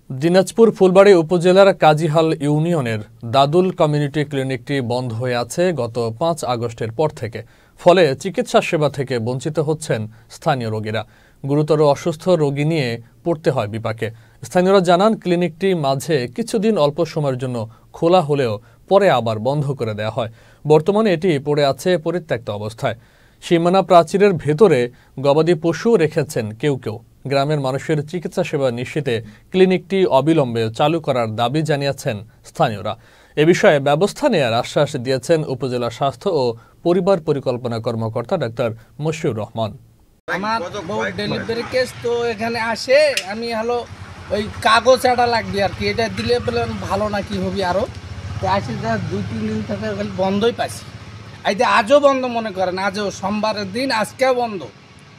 দিনাজপুর ফুলবাড়ী উপজেলার কাজীহাল ইউনিয়নের দাদুল কমিউনিটি ক্লিনিকটি বন্ধ হয়ে আছে গত ৫ আগস্টের পর থেকে। ফলে চিকিৎসা সেবা থেকে বঞ্চিত হচ্ছেন স্থানীয় রোগীরা। গুরুতর অসুস্থ রোগী নিয়ে পড়তে হয় বিপাকে। স্থানীয়রা জানান, ক্লিনিকটি মাঝে কিছুদিন অল্প সময়ের জন্য খোলা হলেও পরে আবার বন্ধ করে দেওয়া হয়। বর্তমানে এটি পড়ে আছে পরিত্যক্ত অবস্থায়। সীমানা প্রাচীরের ভেতরে গবাদি পশু রেখেছেন কেউ কেউ। গ্রামের মানুষের চিকিৎসা সেবা নিশ্চিতে ক্লিনিকটি অবিলম্বে চালু করার দাবি জানিয়েছেন স্থানীয়রা। এ বিষয়ে ব্যবস্থা নেওয়ার আশ্বাস দিয়েছেন উপজেলা স্বাস্থ্য ও পরিবার পরিকল্পনা কর্মকর্তা ডাক্তার মশিউর রহমান। আমার বউ ডেলিভারি কেস তো এখানে আসে, আমি হলো ওই কাগজ একটা লাগবে আর কি, এটা দিলে বলে ভালো নাকি হবি আরও আসে। 2-3 দিন থেকে বন্ধই পাইছি। এই যে আজও বন্ধ মনে করেন, আজও সোমবারের দিন, আজকেও বন্ধ।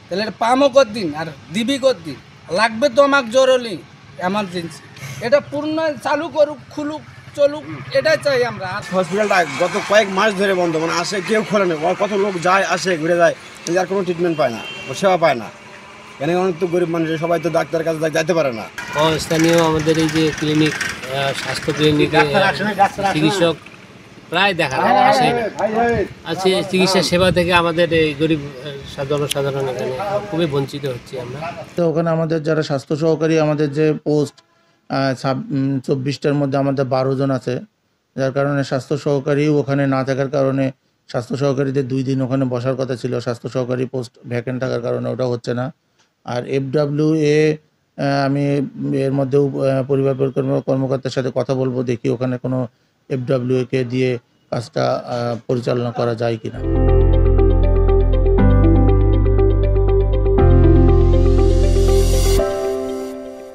তাহলে এটা পামও দিন আর দিবি দিন লাগবে তো আমাকে জরুরি এমার্জেন্সি। এটা পূর্ণ চালু করুক, খুলুক, চলুক, এটাই চাই আমরা। হসপিটালটা গত কয়েক মাস ধরে বন্ধ, মানে আসে কেউ খোলে না। কত লোক যায় আসে ঘুরে যায়, আর কোনো ট্রিটমেন্ট পায় না, সেবা পায় না। এখানে অনেক তো গরিব মানুষ, সবাই তো ডাক্তারের কাছে যাইতে পারে না। স্থানীয় আমাদের এই যে ক্লিনিক, স্বাস্থ্য ক্লিনিকে চিকিৎসক প্রায় দেখা আছে। চিকিৎসা সেবা থেকে আমাদের এই গরিব জনসাধারণ এখানে খুবই বঞ্চিত হচ্ছি আমরা। তো ওখানে আমাদের যারা স্বাস্থ্য সহকারী, আমাদের যে পোস্ট 24টার মধ্যে আমাদের 12 জন আছে, যার কারণে স্বাস্থ্য সহকারী ওখানে না থাকার কারণে স্বাস্থ্য সহকারীদের 2 দিন ওখানে বসার কথা ছিল। স্বাস্থ্য সহকারী পোস্ট ভ্যাকেন্ট থাকার কারণে ওটা হচ্ছে না। আর FWA আমি এর মধ্যেও পরিবার পরিকল্পনা কর্মকর্তার সাথে কথা বলবো, দেখি ওখানে কোনো FWA কে দিয়ে কাজটা পরিচালনা করা যায় কিনা।